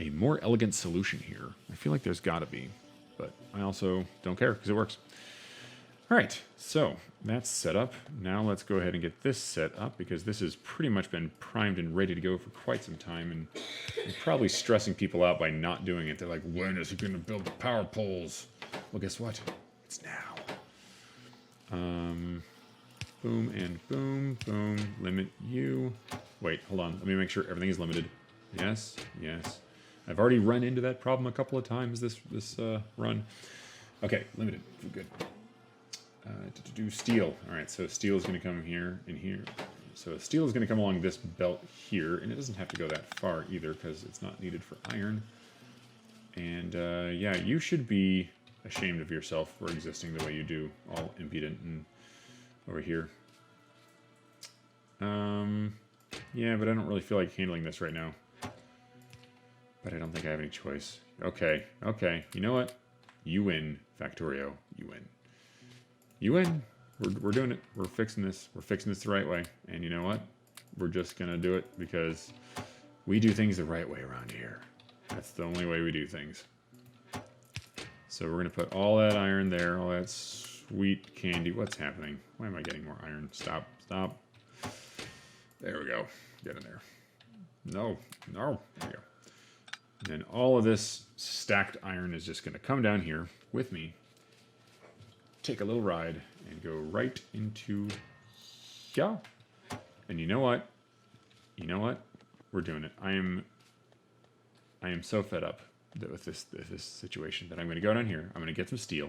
more elegant solution here. I feel like there's got to be, but I also don't care because it works. All right, so that's set up. Now let's go ahead and get this set up because this has pretty much been primed and ready to go for quite some time, and I'm probably stressing people out by not doing it. They're like, when is he going to build the power poles? Well, guess what? It's now. Boom and boom, boom. Limit you. Wait, hold on. Let me make sure everything is limited. Yes, yes. I've already run into that problem a couple of times this run. Okay, limited. Good. Do steel. All right, so steel is going to come here and here. So steel is going to come along this belt here, and it doesn't have to go that far either because it's not needed for iron. And yeah, you should be ashamed of yourself for existing the way you do, all impudent and over here. Yeah, but I don't really feel like handling this right now. But I don't think I have any choice. Okay, okay. You know what? You win, Factorio. You win. You win. We're doing it. We're fixing this. We're fixing this the right way. And you know what? We're just going to do it because we do things the right way around here. That's the only way we do things. So we're going to put all that iron there, all that sweet candy. What's happening? Why am I getting more iron? Stop, stop. There we go. Get in there. No. There we go. And then all of this stacked iron is just going to come down here with me, take a little ride, and go right into here. And you know what? We're doing it. I am so fed up with this situation that I'm going to go down here. I'm going to get some steel,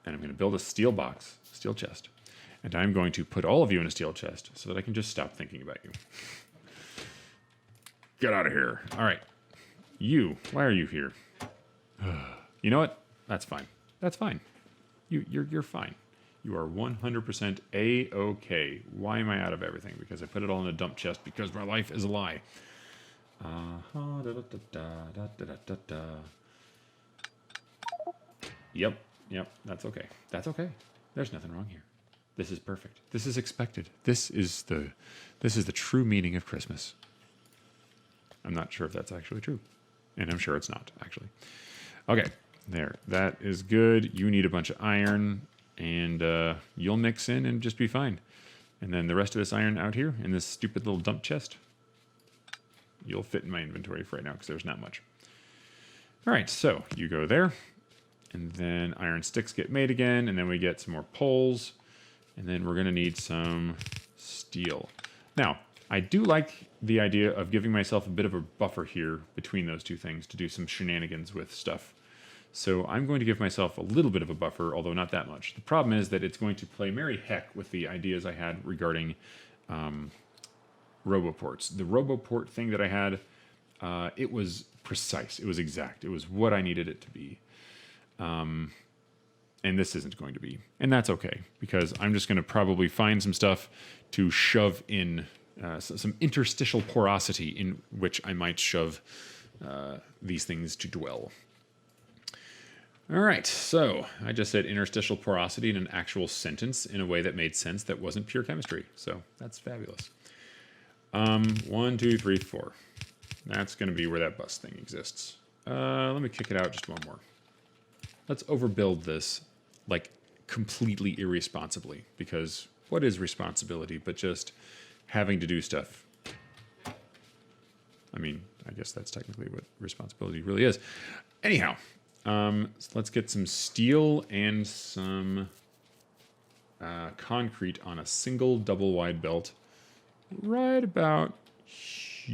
and I'm going to build a steel box, steel chest, and I'm going to put all of you in a steel chest so that I can just stop thinking about you. Get out of here. All right. You, why are you here? You know what? That's fine. That's fine. You're fine. You are 100% A-okay. Why am I out of everything? Because I put it all in a dump chest because my life is a lie. Yep, that's okay. That's okay. There's nothing wrong here. This is perfect. This is expected. This is the true meaning of Christmas. I'm not sure if that's actually true. And I'm sure it's not, actually. Okay, there. That is good. You need a bunch of iron, and you'll mix in and just be fine. And then the rest of this iron out here in this stupid little dump chest, you'll fit in my inventory for right now because there's not much. All right, so you go there, and then iron sticks get made again, and then we get some more poles, and then we're going to need some steel. Now, I do like the idea of giving myself a bit of a buffer here between those two things to do some shenanigans with stuff. So I'm going to give myself a little bit of a buffer, although not that much. The problem is that it's going to play merry heck with the ideas I had regarding roboports. The roboport thing that I had, it was precise. It was exact. It was what I needed it to be. And this isn't going to be. And that's okay, because I'm just going to probably find some stuff to shove in, some interstitial porosity in which I might shove these things to dwell. All right, so I just said interstitial porosity in an actual sentence in a way that made sense that wasn't pure chemistry. So that's fabulous. 1, 2, 3, 4. That's going to be where that bus thing exists. Let me kick it out just one more. Let's overbuild this, like, completely irresponsibly, because what is responsibility but just having to do stuff? I mean, I guess that's technically what responsibility really is. Anyhow, so let's get some steel and some concrete on a single double wide belt right about here.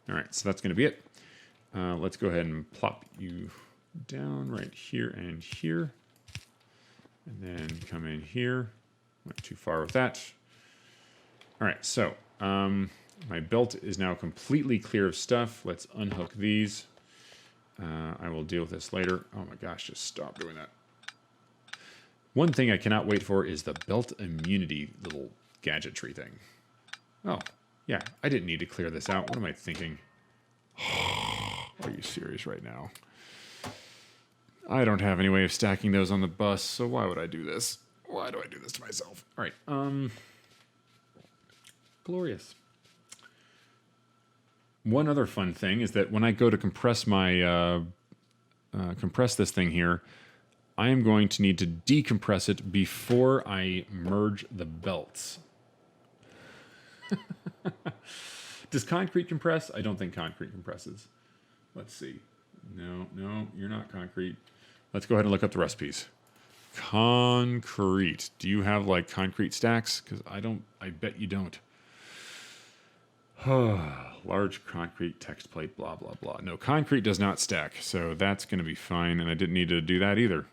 All right, so that's going to be it. Let's go ahead and plop you down right here and here. And then come in here. Went too far with that. All right, so my belt is now completely clear of stuff. Let's unhook these. I will deal with this later. Oh my gosh, just stop doing that. One thing I cannot wait for is the belt immunity little gadgetry thing. Oh, yeah, I didn't need to clear this out. What am I thinking? Are you serious right now? I don't have any way of stacking those on the bus, so why would I do this? Why do I do this to myself? All right, glorious. One other fun thing is that when I go to compress my compress this thing here, I am going to need to decompress it before I merge the belts. Does concrete compress? I don't think concrete compresses. Let's see. No, you're not concrete. Let's go ahead and look up the recipes. Concrete. Do you have like concrete stacks? Because I bet you don't. Large concrete text plate, blah, blah, blah. No, concrete does not stack, so that's going to be fine, and I didn't need to do that either.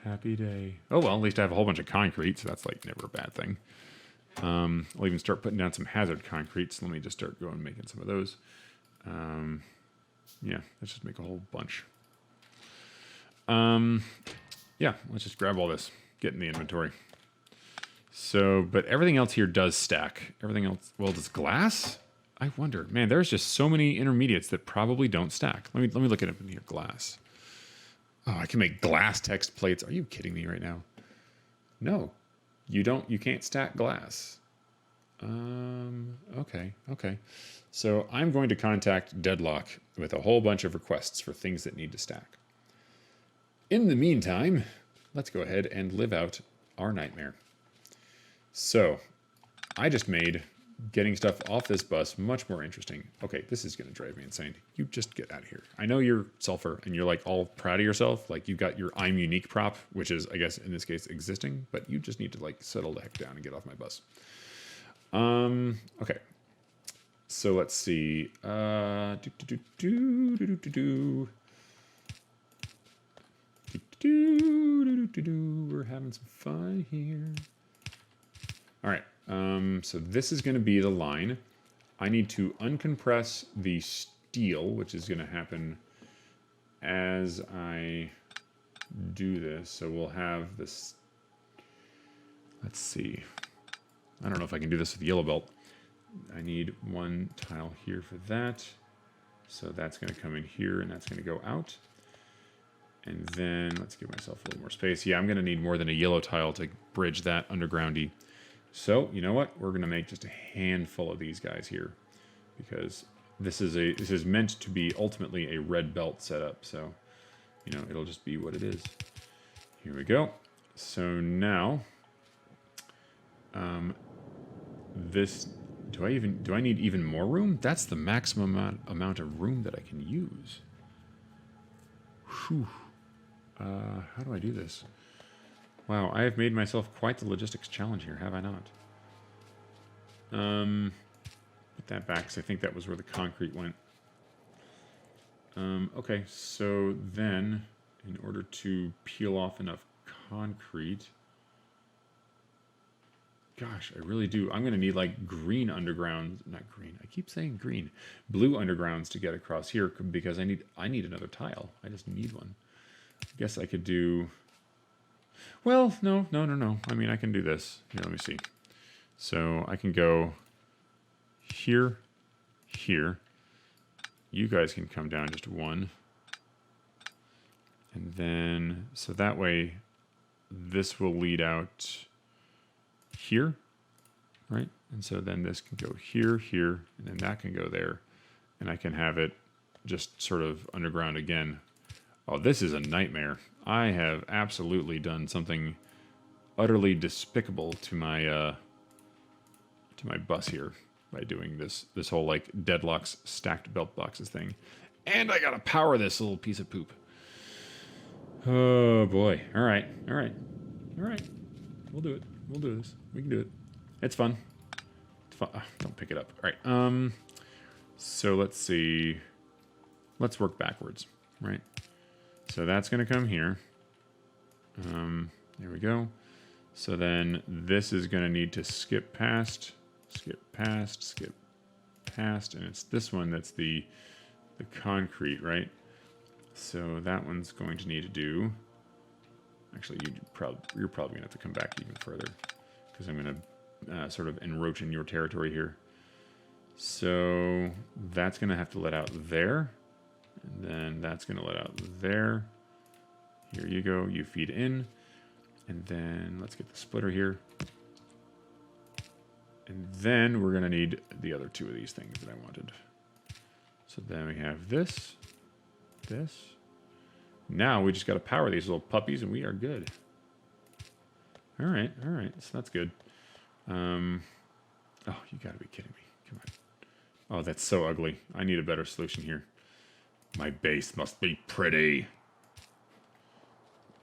Happy day. Oh, well, at least I have a whole bunch of concrete, so that's like never a bad thing. I'll even start putting down some hazard concrete, so let me just start going making some of those. Yeah, let's just make a whole bunch. Yeah, let's just grab all this, get in the inventory. So, but everything else here does stack. Everything else, well, does glass? I wonder, man, there's just so many intermediates that probably don't stack. Let me look at it in here, glass. Oh, I can make glass text plates. Are you kidding me right now? No, you can't stack glass. Okay. So I'm going to contact Deadlock with a whole bunch of requests for things that need to stack. In the meantime, let's go ahead and live out our nightmare. So I just made getting stuff off this bus much more interesting. Okay, this is going to drive me insane. You just get out of here. I know you're Sulfur and you're like all proud of yourself. Like you got your I'm unique prop, which is, I guess, in this case, existing, but you just need to like settle the heck down and get off my bus. Okay. So let's see. We're having some fun here. All right. So this is going to be the line. I need to uncompress the steel, which is going to happen as I do this. So we'll have this. Let's see. I don't know if I can do this with the yellow belt. I need one tile here for that. So that's going to come in here and that's going to go out. And then let's give myself a little more space. Yeah, I'm going to need more than a yellow tile to bridge that undergroundy. So, you know what? We're going to make just a handful of these guys here because this is meant to be ultimately a red belt setup. So, you know, it'll just be what it is. Here we go. So now, this, do I need even more room? That's the maximum amount of room that I can use. Whew. How do I do this? Wow, I have made myself quite the logistics challenge here, have I not? Put that back, because I think that was where the concrete went. Okay, so then, in order to peel off enough concrete... Gosh, I really do. I'm going to need, like, green undergrounds. Not green. I keep saying green. Blue undergrounds to get across here, because I need another tile. I just need one. I guess I could do... Well, no. I mean, I can do this. Here, let me see. So I can go here, here. You guys can come down just one. And then, so that way, this will lead out here, right? And so then this can go here, here, and then that can go there. And I can have it just sort of underground again. Oh, this is a nightmare. I have absolutely done something utterly despicable to my bus here by doing this whole like deadlocks stacked belt boxes thing. And I gotta power this little piece of poop. Oh boy. All right. We'll do it. We'll do this. We can do it. It's fun. It's fun. Don't pick it up. All right. So let's see. Let's work backwards, right? So that's going to come here. There we go. So then this is going to need to skip past, and it's this one that's the concrete, right? So that one's going to need to do... Actually, you're probably going to have to come back even further because I'm going to sort of encroach in your territory here. So that's going to have to let out there. And then that's going to let out there. Here you go. You feed in. And then let's get the splitter here. And then we're going to need the other two of these things that I wanted. So then we have this. Now we just got to power these little puppies and we are good. All right. So that's good. Oh, you got to be kidding me. Come on. Oh, that's so ugly. I need a better solution here. My base must be pretty.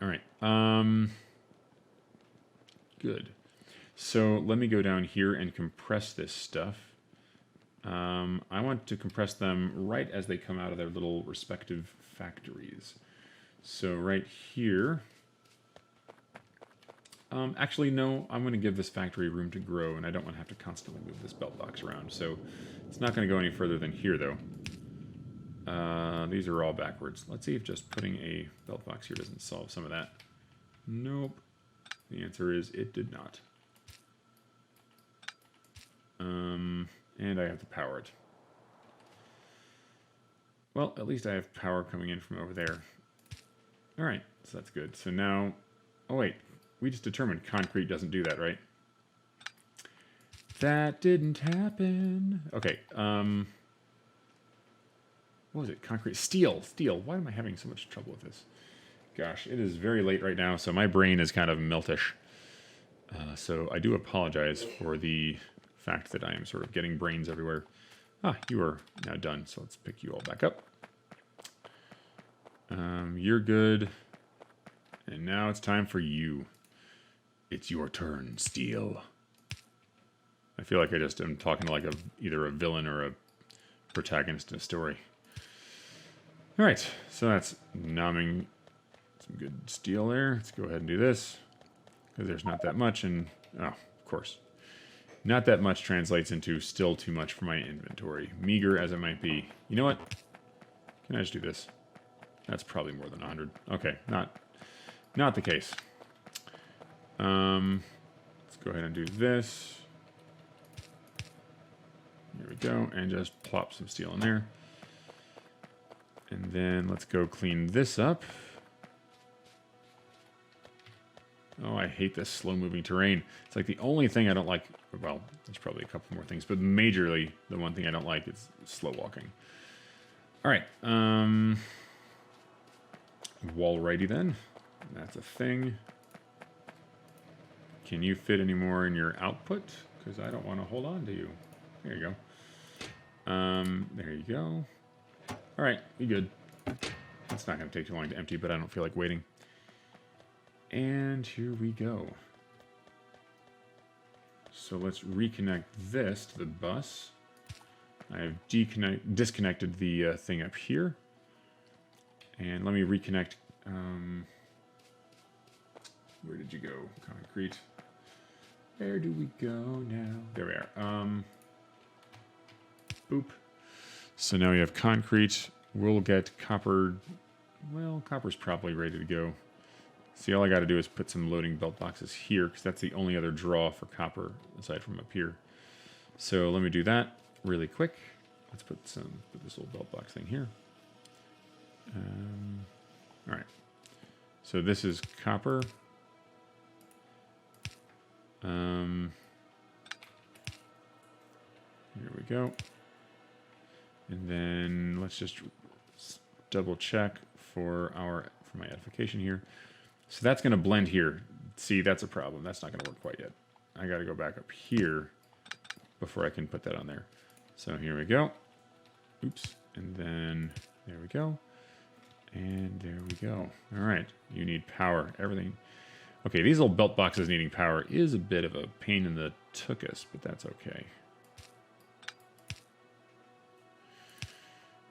All right. Good. So let me go down here and compress this stuff. I want to compress them right as they come out of their little respective factories. So right here... actually, no, I'm going to give this factory room to grow, and I don't want to have to constantly move this belt box around. So it's not going to go any further than here, though. These are all backwards. Let's see if just putting a belt box here doesn't solve some of that. Nope. The answer is it did not. And I have to power it. Well, at least I have power coming in from over there. All right, so that's good. So now, oh wait, we just determined concrete doesn't do that, right? That didn't happen. Okay, what was it? Concrete, steel. Why am I having so much trouble with this? Gosh, it is very late right now, so my brain is kind of meltish. So I do apologize for the fact that I am sort of getting brains everywhere. Ah, you are now done, so let's pick you all back up. You're good. And now it's time for you. It's your turn, Steel. I feel like I just am talking to like either a villain or a protagonist in a story. All right, so that's nomming some good steel there. Let's go ahead and do this because there's not that much, and oh, of course, not that much translates into still too much for my inventory, meager as it might be. You know what? Can I just do this? That's probably more than 100. Okay, not the case. Let's go ahead and do this. Here we go, and just plop some steel in there. And then let's go clean this up. Oh, I hate this slow-moving terrain. It's like the only thing I don't like. Well, there's probably a couple more things, but majorly the one thing I don't like is slow walking. All right. Wall-righty then. That's a thing. Can you fit any more in your output? Because I don't want to hold on to you. There you go. There you go. All right, we good. It's not going to take too long to empty, but I don't feel like waiting. And here we go. So let's reconnect this to the bus. I have disconnected the thing up here. And let me reconnect. Where did you go? Concrete. Where do we go now? There we are. Boop. So now we have concrete. We'll get copper. Well, copper's probably ready to go. See, all I got to do is put some loading belt boxes here, because that's the only other draw for copper aside from up here. So let me do that really quick. Let's put this little belt box thing here. All right. So this is copper. Here we go. And then let's just double check for my edification here. So that's going to blend here. See, that's a problem. That's not going to work quite yet. I got to go back up here before I can put that on there. So here we go. Oops. And then there we go. And there we go. All right. You need power. Everything. Okay, these little belt boxes needing power is a bit of a pain in the tuchus, but that's okay.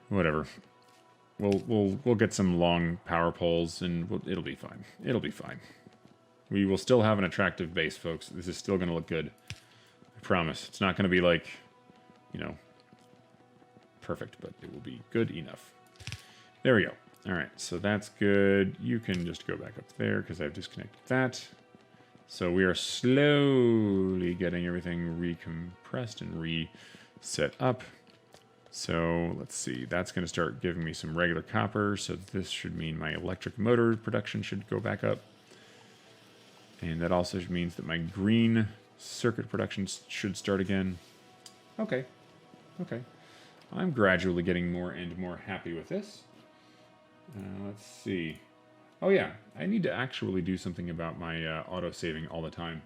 Whatever. We'll get some long power poles, and it'll be fine. It'll be fine. We will still have an attractive base, folks. This is still going to look good. I promise. It's not going to be like, you know, perfect, but it will be good enough. There we go. All right, so that's good. You can just go back up there because I've disconnected that. So we are slowly getting everything recompressed and reset up. So let's see, that's going to start giving me some regular copper. So this should mean my electric motor production should go back up. And that also means that my green circuit production should start again. Okay, okay. I'm gradually getting more and more happy with this. Let's see. Oh yeah, I need to actually do something about my auto-saving all the time.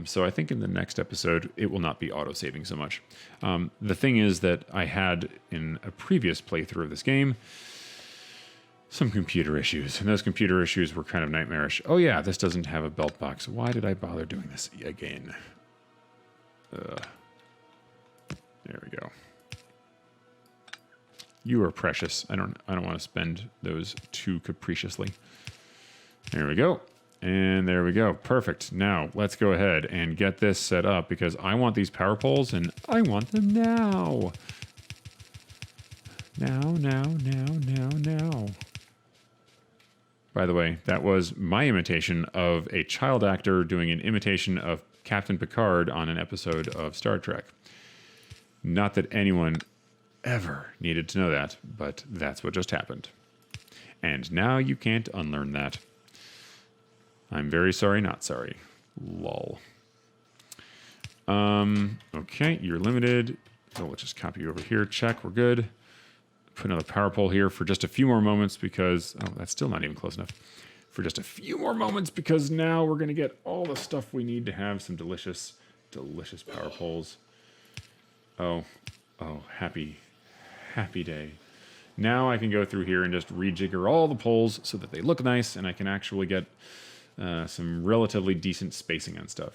So I think in the next episode, it will not be auto-saving so much. The thing is that I had, in a previous playthrough of this game, some computer issues. And those computer issues were kind of nightmarish. Oh yeah, this doesn't have a belt box. Why did I bother doing this again? There we go. You are precious. I don't want to spend those too capriciously. There we go. And there we go. Perfect. Now, let's go ahead and get this set up because I want these power poles and I want them now. Now. By the way, that was my imitation of a child actor doing an imitation of Captain Picard on an episode of Star Trek. Not that anyone ever needed to know that, but that's what just happened. And now you can't unlearn that. I'm very sorry, not sorry. Lol. Okay, you're limited. So let's just copy you over here. Check, we're good. Put another power pole here for just a few more moments because, oh, that's still not even close enough. for just a few more moments, because now we're going to get all the stuff we need to have some delicious, delicious power poles. Oh, happy day. Now I can go through here and just rejigger all the poles so that they look nice, and I can actually get some relatively decent spacing on stuff.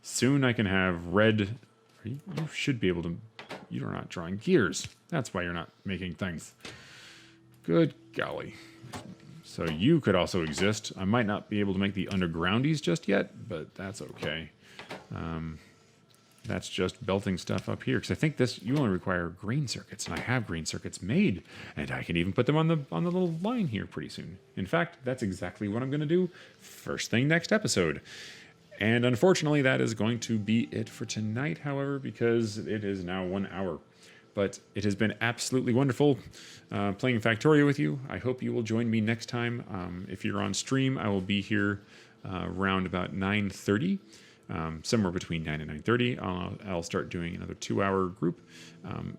Soon I can have red. You should be able to. You're not drawing gears. That's why you're not making things. Good golly. So you could also exist. I might not be able to make the undergroundies just yet, but that's okay. That's just belting stuff up here, because I think you only require green circuits, and I have green circuits made, and I can even put them on the little line here pretty soon. In fact, that's exactly what I'm going to do first thing next episode. And unfortunately, that is going to be it for tonight, however, because it is now 1 hour. But it has been absolutely wonderful playing Factorio with you. I hope you will join me next time. If you're on stream, I will be here around about 9:30. Somewhere between 9 and 9:30, I'll start doing another 2-hour group,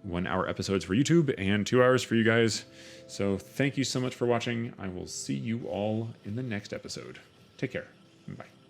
1 hour episodes for YouTube and 2 hours for you guys. So thank you so much for watching. I will see you all in the next episode. Take care. Bye.